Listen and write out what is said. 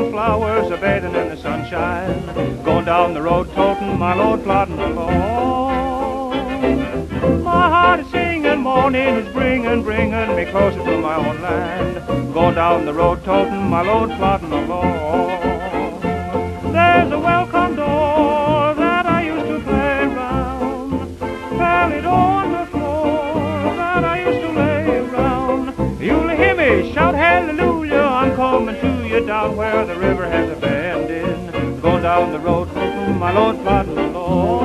the flowers are bathing in the sunshine. Going down the road toting my load, plodding along. My heart is singing, morning is bringing me closer to my own land. Going down the road toting my load, plodding along. There's a welcome door that I used to play round, fairly on the floor that I used to lay round. You'll hear me shout hallelujah, I'm coming to you down where the river has a bend in. Going down the road toting my load, plodding along.